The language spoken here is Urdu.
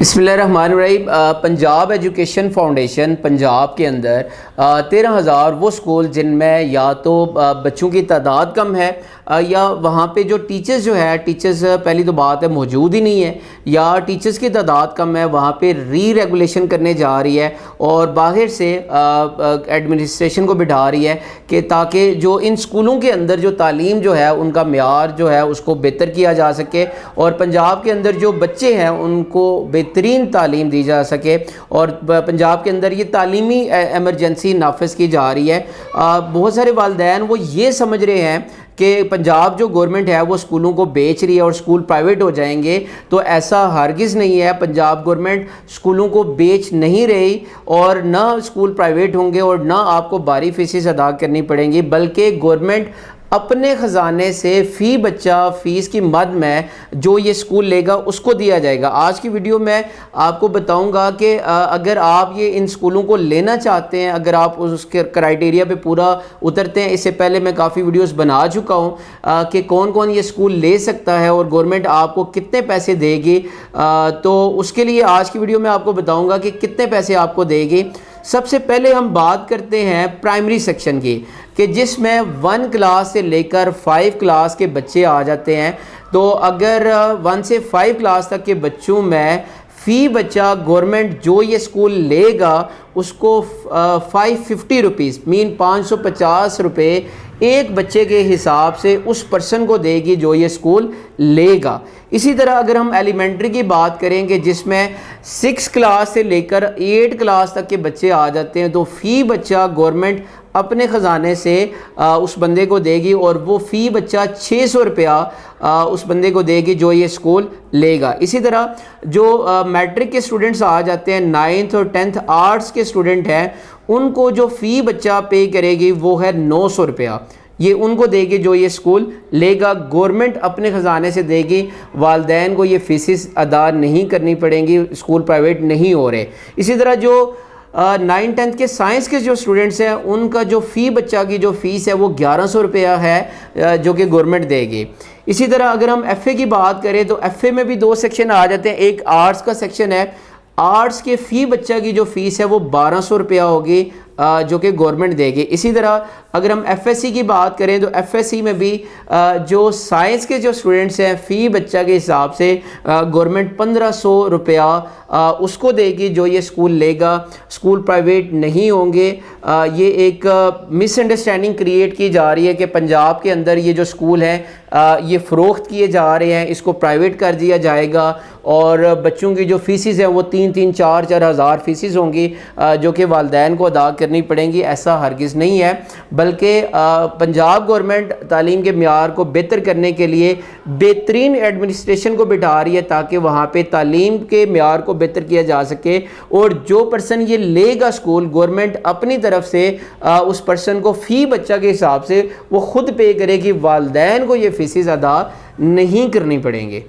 بسم اللہ الرحمن الرحیم۔ پنجاب ایجوکیشن فاؤنڈیشن پنجاب کے اندر 13,000 وہ سکول جن میں یا تو بچوں کی تعداد کم ہے یا وہاں پہ جو ٹیچرز ٹیچرز پہلی تو بات ہے موجود ہی نہیں ہے، یا ٹیچرز کی تعداد کم ہے، وہاں پہ ری ریگولیشن کرنے جا رہی ہے اور باہر سے ایڈمنسٹریشن کو بٹھا رہی ہے کہ تاکہ جو ان سکولوں کے اندر جو تعلیم جو ہے ان کا معیار جو ہے اس کو بہتر کیا جا سکے اور پنجاب کے اندر جو بچے ہیں ان کو بہترین تعلیم دی جا سکے، اور پنجاب کے اندر یہ تعلیمی ایمرجنسی نافذ کی جا رہی ہے۔ بہت سارے والدین وہ یہ سمجھ رہے ہیں کہ پنجاب جو گورنمنٹ ہے وہ اسکولوں کو بیچ رہی ہے اور اسکول پرائیویٹ ہو جائیں گے، تو ایسا ہرگز نہیں ہے۔ پنجاب گورنمنٹ اسکولوں کو بیچ نہیں رہی اور نہ اسکول پرائیویٹ ہوں گے اور نہ آپ کو باری فیسز ادا کرنی پڑیں گی، بلکہ گورنمنٹ اپنے خزانے سے فی بچہ فیس کی مد میں جو یہ سکول لے گا اس کو دیا جائے گا۔ آج کی ویڈیو میں آپ کو بتاؤں گا کہ اگر آپ یہ ان سکولوں کو لینا چاہتے ہیں، اگر آپ اس کے کرائیٹیریا پہ پورا اترتے ہیں، اس سے پہلے میں کافی ویڈیوز بنا چکا ہوں کہ کون کون یہ سکول لے سکتا ہے اور گورنمنٹ آپ کو کتنے پیسے دے گی، تو اس کے لیے آج کی ویڈیو میں آپ کو بتاؤں گا کہ کتنے پیسے آپ کو دے گی۔ سب سے پہلے ہم بات کرتے ہیں پرائمری سیکشن کی، کہ جس میں 1 کلاس سے لے کر 5 کلاس کے بچے آ جاتے ہیں۔ تو اگر 1 سے 5 کلاس تک کے بچوں میں فی بچہ گورنمنٹ جو یہ سکول لے گا اس کو 550 روپیز مین 550 روپے ایک بچے کے حساب سے اس پرسن کو دے گی جو یہ سکول لے گا۔ اسی طرح اگر ہم ایلیمنٹری کی بات کریں گے جس میں 6 کلاس سے لے کر 8 کلاس تک کے بچے آ جاتے ہیں، تو فی بچہ گورنمنٹ اپنے خزانے سے اس بندے کو دے گی اور وہ فی بچہ 600 روپیہ اس بندے کو دے گی جو یہ سکول لے گا۔ اسی طرح جو میٹرک کے اسٹوڈنٹس آ جاتے ہیں، 9th اور 10th آرٹس کے اسٹوڈنٹ ہیں، ان کو جو فی بچہ پے کرے گی وہ ہے 900 روپیہ، یہ ان کو دے گی جو یہ سکول لے گا۔ گورنمنٹ اپنے خزانے سے دے گی، والدین کو یہ فیسز ادا نہیں کرنی پڑیں گی، سکول پرائیویٹ نہیں ہو رہے۔ اسی طرح جو 9th 10th کے سائنس کے جو اسٹوڈنٹس ہیں ان کا جو فی بچہ کی جو فیس ہے وہ 1100 روپیہ ہے جو کہ گورنمنٹ دے گی۔ اسی طرح اگر ہم ایف اے کی بات کریں تو ایف اے میں بھی 2 سیکشن آ جاتے ہیں، ایک آرٹس کا سیکشن ہے، آرٹس کے فی بچہ کی جو فیس ہے وہ 1200 روپیہ ہوگی جو کہ گورنمنٹ دے گی۔ اسی طرح اگر ہم ایف ایس سی کی بات کریں تو ایف ایس سی میں بھی جو سائنس کے جو اسٹوڈنٹس ہیں فی بچہ کے حساب سے گورنمنٹ 1500 روپیہ اس کو دے گی جو یہ سکول لے گا، سکول پرائیویٹ نہیں ہوں گے۔ یہ ایک مس انڈرسٹینڈنگ کریٹ کی جا رہی ہے کہ پنجاب کے اندر یہ جو سکول ہیں یہ فروخت کیے جا رہے ہیں، اس کو پرائیویٹ کر دیا جائے گا اور بچوں کی جو فیسز ہیں وہ 3-3 4-4 ہزار فیسز ہوں گی جو کہ والدین کو ادا کرنی پڑیں گی۔ ایسا ہرگز نہیں ہے، بلکہ پنجاب گورنمنٹ تعلیم کے معیار کو بہتر کرنے کے لیے بہترین ایڈمنسٹریشن کو بٹھا رہی ہے تاکہ وہاں پہ تعلیم کے معیار کو بہتر کیا جا سکے، اور جو پرسن یہ لے گا سکول گورنمنٹ اپنی طرف سے اس پرسن کو فی بچہ کے حساب سے وہ خود پے کرے گی، والدین کو یہ فیسز ادا نہیں کرنی پڑیں گے۔